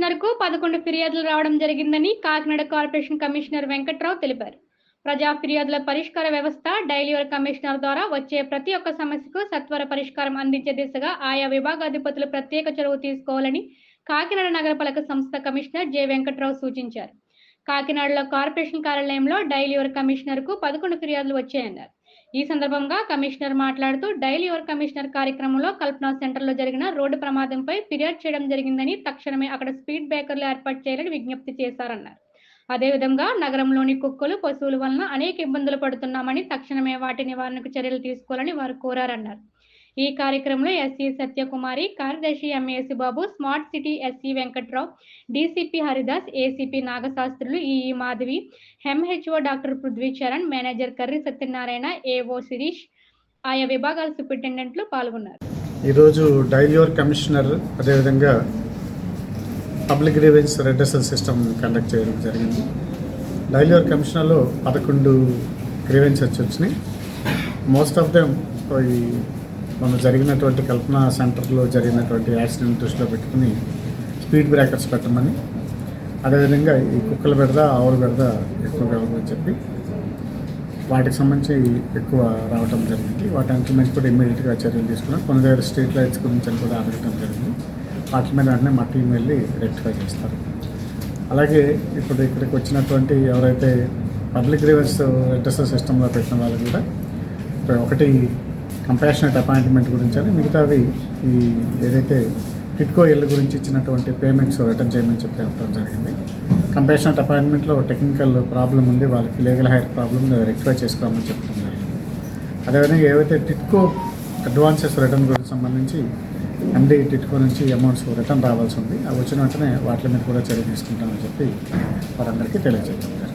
కమిషనర్‌కు 11 ఫిర్యాదులు రావడం జరిగిందని కాకినాడ కార్పొరేషన్ కమిషనర్ వెంకట్రావు తెలిపారు. ప్రజా ఫిర్యాదుల పరిష్కార వ్యవస్థ డైలీ వర్క్ కమిషనర్ ద్వారా వచ్చే ప్రతి ఒక్క సమస్యకు సత్వర పరిష్కారం అందించే దిశగా ఆయా విభాగాధిపతులు ప్రత్యేక చొరవ తీసుకోవాలని కాకినాడ నగరపాలక సంస్థ కమిషనర్ జె. వెంకట్రావు సూచించారు. కాకినాడలో కార్పొరేషన్ కార్యాలయంలో డైలీ వర్క్ కమిషనర్‌కు 11 ఫిర్యాదులు వచ్చాయన్నారు. ఈ సందర్భంగా కమిషనర్ మాట్లాడుతూ డైలీ వర్క్ కమిషనర్ కార్యక్రమంలో కల్పనా సెంటర్లో జరిగిన రోడ్డు ప్రమాదంపై ఫిర్యాదు చేయడం జరిగిందని తక్షణమే అక్కడ స్పీడ్ బ్రేకర్లు ఏర్పాటు చేయాలని విజ్ఞప్తి చేశారన్నారు. అదేవిధంగా నగరంలోని కుక్కలు, పశువుల వలన అనేక ఇబ్బందులు పడుతున్నామని తక్షణమే వాటి నివారణకు చర్యలు తీసుకోవాలని వారు కోరారన్నారు. ఈ కార్యక్రమంలో ఎస్సీ సత్యకుమారి, కార్యదర్శి MAC Babu, smart city SC Venkatrao, DCP Haridas, ACP Nagasastrulu, EE Madhavi, MHO doctor Prithvi Charan, manager Karri Satyanarayana, AO Shirish, ఆయా విభాగాల సూపరింటెండెంట్లు పాల్గొన్నారు. ఈరోజు డైలీ వర్క్ కమిషనర్ అదేవిధంగా public grievance redressal system conduct చేయడం జరిగింది. డైలీ వర్క్ కమిషనర్లో 11 గ్రీవెన్సెస్ వచ్చినాయి. మోస్ట్ ఆఫ్ దెమ్ ఈ మన జరిగినటువంటి కల్పన సెంటర్లో జరిగినటువంటి యాక్సిడెంట్ దృష్టిలో పెట్టుకుని స్పీడ్ బ్రేకర్స్ పెట్టమని, అదేవిధంగా ఈ కుక్కల బెడద, ఆవుల బెడద ఎక్కువగా ఉందని చెప్పి వాటికి సంబంధించి ఎక్కువ రావడం జరిగింది. వాటి మీద కూడా ఇమ్మీడియట్గా చర్యలు తీసుకున్నాం. కొన్ని దగ్గర స్ట్రీట్ లైట్స్ గురించి అని కూడా అడగటం జరిగింది. వాటి మీద వెంటనే మా టీం వెళ్ళి రెక్టిఫై చేస్తారు. అలాగే ఇప్పుడు ఇక్కడికి వచ్చినటువంటి ఎవరైతే పబ్లిక్ గ్రీవెన్స్ రెడ్రెసల్ సిస్టంలో పెట్టిన వాళ్ళు కూడా ఒకటి కంపాషనెట్ అపాయింట్మెంట్ గురించి అని, మిగతావి ఈ ఏదైతే టిట్కో ఇళ్ళ గురించి ఇచ్చినటువంటి పేమెంట్స్ రిటర్న్ చేయమని చెప్పడం జరిగింది. కంపాషనెట్ అపాయింట్మెంట్లో టెక్నికల్ ప్రాబ్లం ఉంది, వాళ్ళకి లీగల్ హైర్ ప్రాబ్లం రెక్టిఫై చేసుకోమని చెప్పడం జరిగింది. అదేవిధంగా ఏవైతే టిట్కో అడ్వాన్సెస్ రిటర్న్ గురించి సంబంధించి ఎండి టిట్కో నుంచి అమౌంట్స్ రిటర్న్ రావాల్సి ఉంది, అవి వచ్చిన వెంటనే వాటి మీద కూడా చర్య తీసుకుంటామని చెప్పి వారందరికీ తెలియజేయడం జరిగింది.